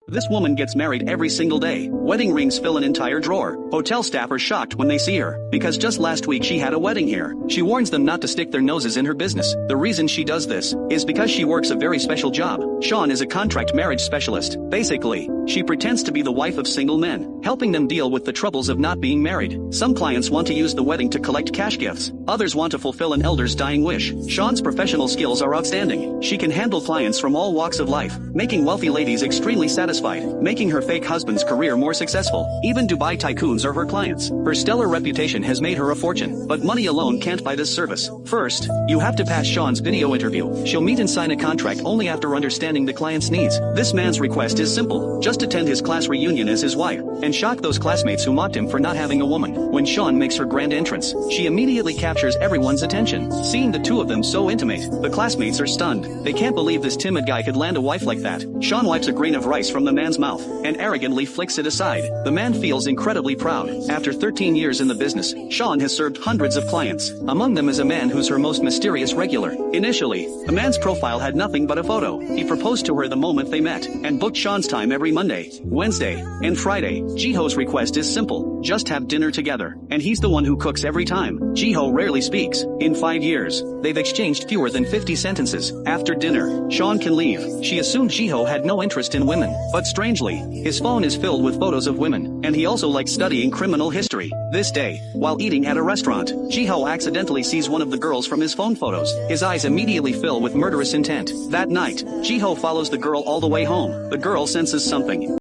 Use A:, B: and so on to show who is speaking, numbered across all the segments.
A: This woman gets married every single day. Wedding rings fill an entire drawer. Hotel staff are shocked when they see her, because just last week she had a wedding here. She warns them not to stick their noses in her business. The reason she does this is because she works a very special job. Sean is a contract marriage specialist. Basically, she pretends to be the wife of single men, helping them deal with the troubles of not being married. Some clients want to use the wedding to collect cash gifts. Others want to fulfill an elder's dying wish. Sean's professional skills are outstanding. She can handle clients from all walks of life, making wealthy ladies extremely satisfied, making her fake husband's career more successful. Even Dubai tycoons are her clients. Her stellar reputation has made her a fortune, but money alone can't buy this service. First, you have to pass Sean's video interview. She'll meet and sign a contract only after understanding the client's needs. This man's request is simple: just attend his class reunion as his wife, and shock those classmates who mocked him for not having a woman. When Sean makes her grand entrance, she immediately captures everyone's attention. Seeing the two of them so intimate, the classmates are stunned. They can't believe this timid guy could land a wife like that. Sean wipes a grain of rice from the man's mouth, and arrogantly flicks it aside. The man feels incredibly proud. After 13 years in the business, Sean has served hundreds of clients. Among them is a man who's her most mysterious regular. Initially, the man's profile had nothing but a photo. He proposed to her the moment they met, and booked Sean's time every Monday, Wednesday, and Friday. Jiho's request is simple: just have dinner together, and he's the one who cooks every time. Jiho rarely speaks. In 5 years, they've exchanged fewer than 50 sentences. After dinner, Sean can leave. She assumed Jiho had no interest in women, but strangely, his phone is filled with photos of women, and he also likes studying criminal history. This day, while eating at a restaurant, Jiho accidentally sees one of the girls from his phone photos. His eyes immediately fill with murderous intent. That night, Jiho follows the girl all the way home. The girl senses something.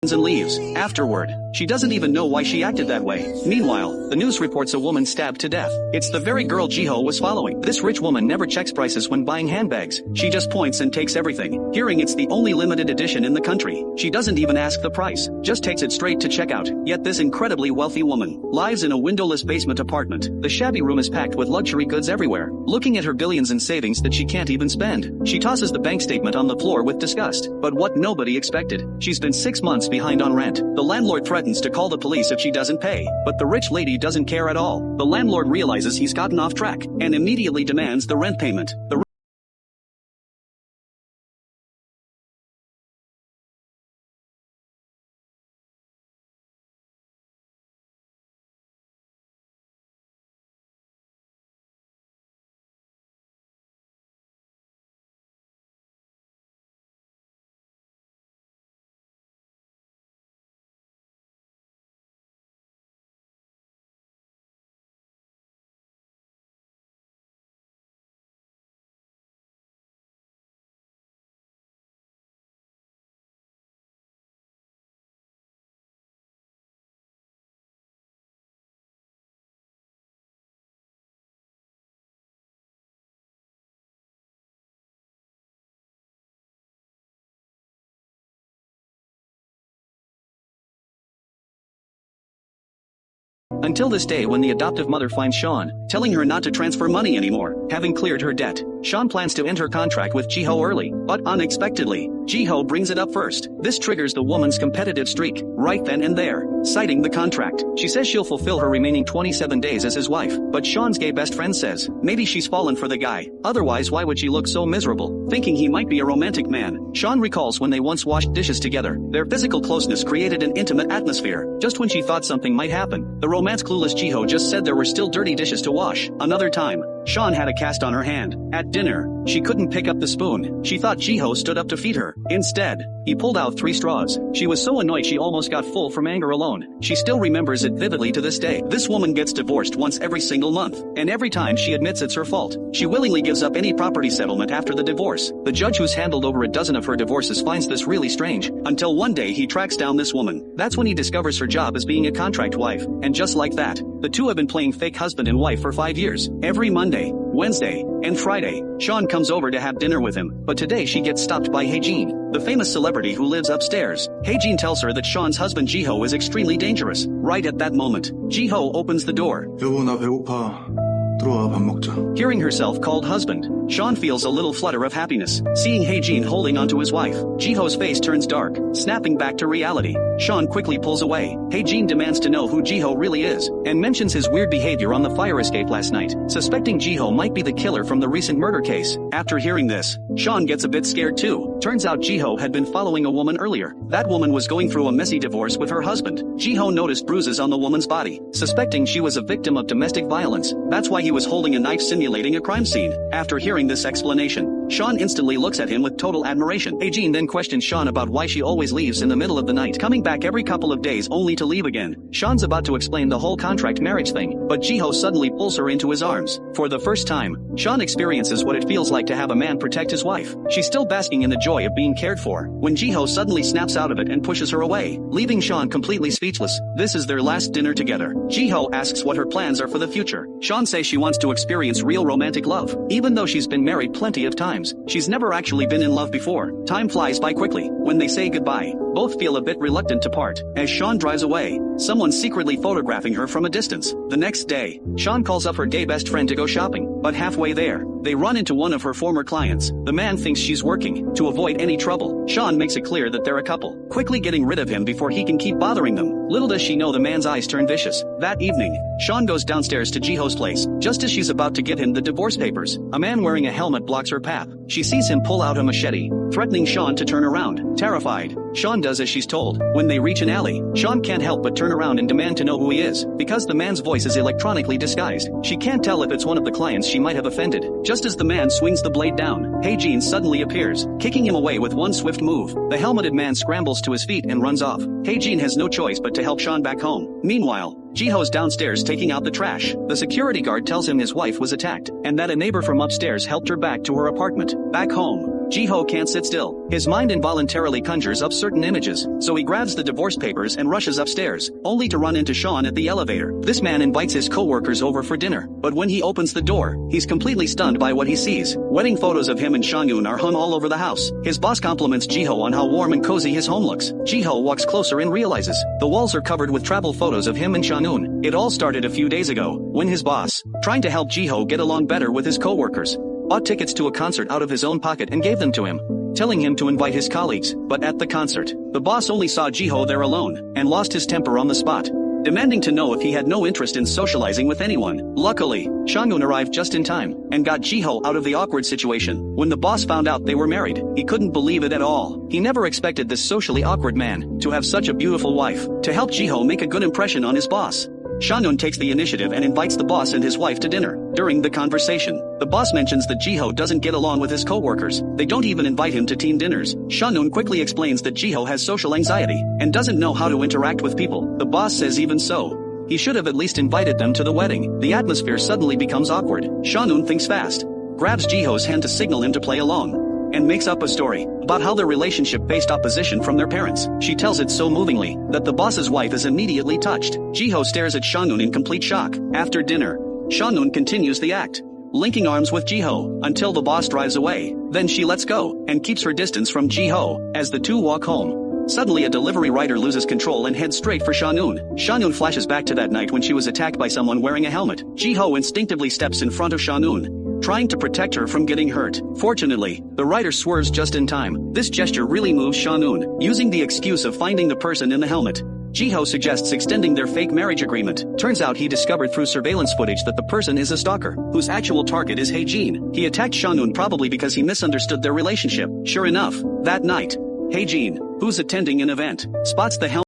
A: And leaves. Afterward, she doesn't even know why she acted that way. Meanwhile, the news reports a woman stabbed to death. It's the very girl Jiho was following. This rich woman never checks prices when buying handbags. She just points and takes everything. Hearing it's the only limited edition in the country, she doesn't even ask the price, just takes it straight to checkout. Yet this incredibly wealthy woman lives in a windowless basement apartment. The shabby room is packed with luxury goods everywhere. Looking at her billions in savings that she can't even spend, she tosses the bank statement on the floor with disgust. But what nobody expected: she's been 6 months behind on rent. The landlord threatens to call the police if she doesn't pay, but the rich lady doesn't care at all. The landlord realizes he's gotten off track, and immediately demands the rent payment. Until this day when the adoptive mother finds Sean, telling her not to transfer money anymore. Having cleared her debt, Sean plans to end her contract with Jiho early, but unexpectedly, Jiho brings it up first. This triggers the woman's competitive streak, right then and there. Citing the contract, she says she'll fulfill her remaining 27 days as his wife, but Sean's gay best friend says, maybe she's fallen for the guy, otherwise why would she look so miserable? Thinking he might be a romantic man, Sean recalls when they once washed dishes together. Their physical closeness created an intimate atmosphere. Just when she thought something might happen, the romance clueless Jiho just said there were still dirty dishes to wash. Another time, Sean had a cast on her hand. At dinner, she couldn't pick up the spoon. She thought Jiho stood up to feed her. Instead, he pulled out 3 straws. She was so annoyed she almost got full from anger alone. She still remembers it vividly to this day. This woman gets divorced once every single month, and every time she admits it's her fault. She willingly gives up any property settlement after the divorce. The judge who's handled over a dozen of her divorces finds this really strange, until one day he tracks down this woman. That's when he discovers her job as being a contract wife, and just like that, the two have been playing fake husband and wife for 5 years. Every Monday, Wednesday, and Friday, Sean comes over to have dinner with him, but today she gets stopped by Hae-jin, the famous celebrity who lives upstairs. Hae-jin tells her that Sean's husband Jiho is extremely dangerous. Right at that moment, Jiho opens the door.
B: 여보, 나 배고파. 들어와, 밥 먹자.
A: Hearing herself called husband, Sean feels a little flutter of happiness. Seeing Hae-jin holding onto his wife, Jiho's face turns dark, snapping back to reality. Sean quickly pulls away. Hae-jin demands to know who Jiho really is, and mentions his weird behavior on the fire escape last night, suspecting Jiho might be the killer from the recent murder case. After hearing this, Sean gets a bit scared too. Turns out Jiho had been following a woman earlier. That woman was going through a messy divorce with her husband. Jiho noticed bruises on the woman's body, suspecting she was a victim of domestic violence. That's why he was holding a knife simulating a crime scene. After hearing this explanation, Sean instantly looks at him with total admiration. Hae-jin then questions Sean about why she always leaves in the middle of the night, coming back every couple of days only to leave again. Sean's about to explain the whole contract marriage thing, but Jiho suddenly pulls her into his arms. For the first time, Sean experiences what it feels like to have a man protect his wife. She's still basking in the joy of being cared for, when Jiho suddenly snaps out of it and pushes her away, leaving Sean completely speechless. This is their last dinner together. Jiho asks what her plans are for the future. Sean says she wants to experience real romantic love. Even though she's been married plenty of times, she's never actually been in love before. Time flies by quickly. When they say goodbye, both feel a bit reluctant to part. As Sean drives away, someone's secretly photographing her from a distance. The next day, Sean calls up her gay best friend to go shopping, but halfway there, they run into one of her former clients. The man thinks she's working. To avoid any trouble, Sean makes it clear that they're a couple, quickly getting rid of him before he can keep bothering them. Little does she know the man's eyes turn vicious. That evening, Sean goes downstairs to Jiho's place. Just as she's about to give him the divorce papers, a man wearing a helmet blocks her path. She sees him pull out a machete, threatening Sean to turn around. Terrified, Sean does as she's told. When they reach an alley, Sean can't help but turn around and demand to know who he is, because the man's voice is electronically disguised. She can't tell if it's one of the clients she might have offended. Just as the man swings the blade down, Hae-jin suddenly appears, kicking him away with one swift move. The helmeted man scrambles to his feet and runs off. Hae-jin has no choice but to help Sean back home. Meanwhile, Jiho's downstairs taking out the trash. The security guard tells him his wife was attacked, and that a neighbor from upstairs helped her back to her apartment. Back home, Jiho can't sit still. His mind involuntarily conjures up certain images, so he grabs the divorce papers and rushes upstairs, only to run into Sean at the elevator. This man invites his co-workers over for dinner, but when he opens the door, he's completely stunned by what he sees. Wedding photos of him and Shang-eun are hung all over the house. His boss compliments Jiho on how warm and cozy his home looks. Jiho walks closer and realizes the walls are covered with travel photos of him and Shang-eun. It all started a few days ago, when his boss, trying to help Jiho get along better with his co-workers, bought tickets to a concert out of his own pocket and gave them to him, telling him to invite his colleagues. But at the concert, the boss only saw Jiho there alone, and lost his temper on the spot, demanding to know if he had no interest in socializing with anyone. Luckily, Shang-eun arrived just in time, and got Jiho out of the awkward situation. When the boss found out they were married, he couldn't believe it at all. He never expected this socially awkward man to have such a beautiful wife. To help Jiho make a good impression on his boss, Shang-eun takes the initiative and invites the boss and his wife to dinner. During the conversation, the boss mentions that Jiho doesn't get along with his co-workers. They don't even invite him to team dinners. Shang-eun quickly explains that Jiho has social anxiety and doesn't know how to interact with people. The boss says even so, he should have at least invited them to the wedding. The atmosphere suddenly becomes awkward. Shang-eun thinks fast, grabs Jiho's hand to signal him to play along, and makes up a story about how their relationship faced opposition from their parents. She tells it so movingly that the boss's wife is immediately touched. Jiho stares at Shang-eun in complete shock. After dinner, Shang-eun continues the act, linking arms with Jiho until the boss drives away. Then she lets go and keeps her distance from Jiho as the two walk home. Suddenly a delivery rider loses control and heads straight for Shang-eun. Shang-eun flashes back to that night when she was attacked by someone wearing a helmet. Jiho instinctively steps in front of Shang-eun, trying to protect her from getting hurt. Fortunately, the rider swerves just in time. This gesture really moves Shang-eun. Using the excuse of finding the person in the helmet, Jiho suggests extending their fake marriage agreement. Turns out he discovered through surveillance footage that the person is a stalker, whose actual target is Hae-jin. He attacked Shang-eun probably because he misunderstood their relationship. Sure enough, that night, Hae-jin, who's attending an event, spots the helmet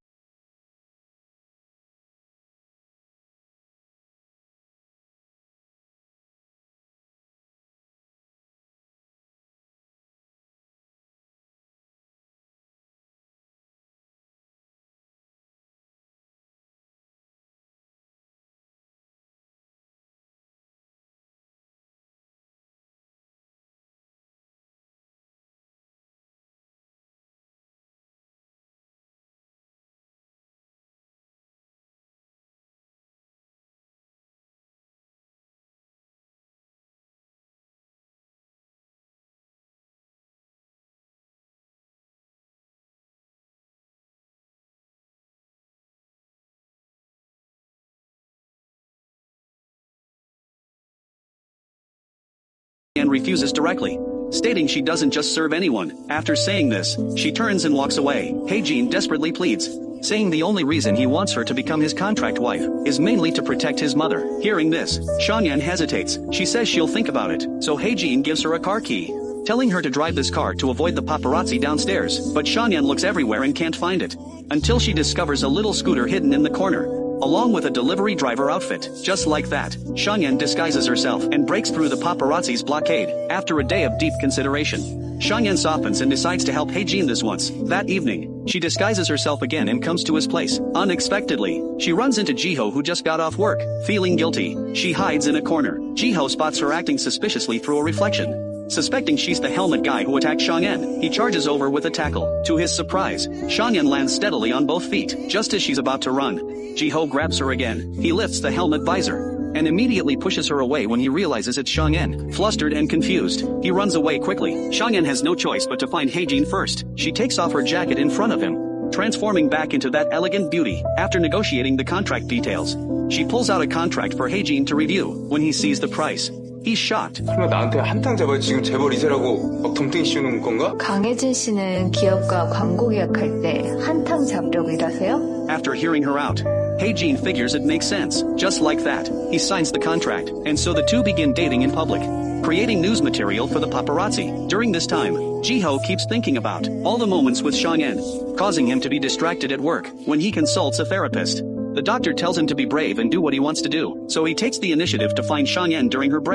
A: Yeon refuses directly, stating she doesn't just serve anyone. After saying this, she turns and walks away. Hae-jin desperately pleads, saying the only reason he wants her to become his contract wife is mainly to protect his mother. Hearing this, Seon-yeon hesitates. She says she'll think about it, so Hae-jin gives her a car key, telling her to drive this car to avoid the paparazzi downstairs. But Seon-yeon looks everywhere and can't find it, until she discovers a little scooter hidden in the corner, along with a delivery driver outfit. Just like that, Seon-yeon disguises herself and breaks through the paparazzi's blockade. After a day of deep consideration, Seon-yeon softens and decides to help Hae-jin this once. That evening, she disguises herself again and comes to his place. Unexpectedly, she runs into Jiho, who just got off work. Feeling guilty, she hides in a corner. Jiho spots her acting suspiciously through a reflection. Suspecting she's the helmet guy who attacked Seon-yeon, he charges over with a tackle. To his surprise, Seon-yeon lands steadily on both feet. Just as she's about to run, Jiho grabs her again. He lifts the helmet visor and immediately pushes her away when he realizes it's Seon-yeon. Flustered and confused, he runs away quickly. Seon-yeon has no choice but to find Hae-jin first. She takes off her jacket in front of him, transforming back into that elegant beauty. After negotiating the contract details, she pulls out a contract for Hae-jin to review. When he sees the price, he's shocked.
C: 설마 나한테 한탕 잡아 지금 재벌 2세라고 막 덤탱이 씌우는 건가?
D: 강혜진 씨는 기업과 광고 계약할 때 한탕 잡려고 일하세요?
A: After hearing her out, Hae-jin figures it makes sense. Just like that, he signs the contract, and so the two begin dating in public, creating news material for the paparazzi. During this time, Jiho keeps thinking about all the moments with Seon-yeon, causing him to be distracted at work. When he consults a therapist, the doctor tells him to be brave and do what he wants to do, so he takes the initiative to find Seon-yeon during her break.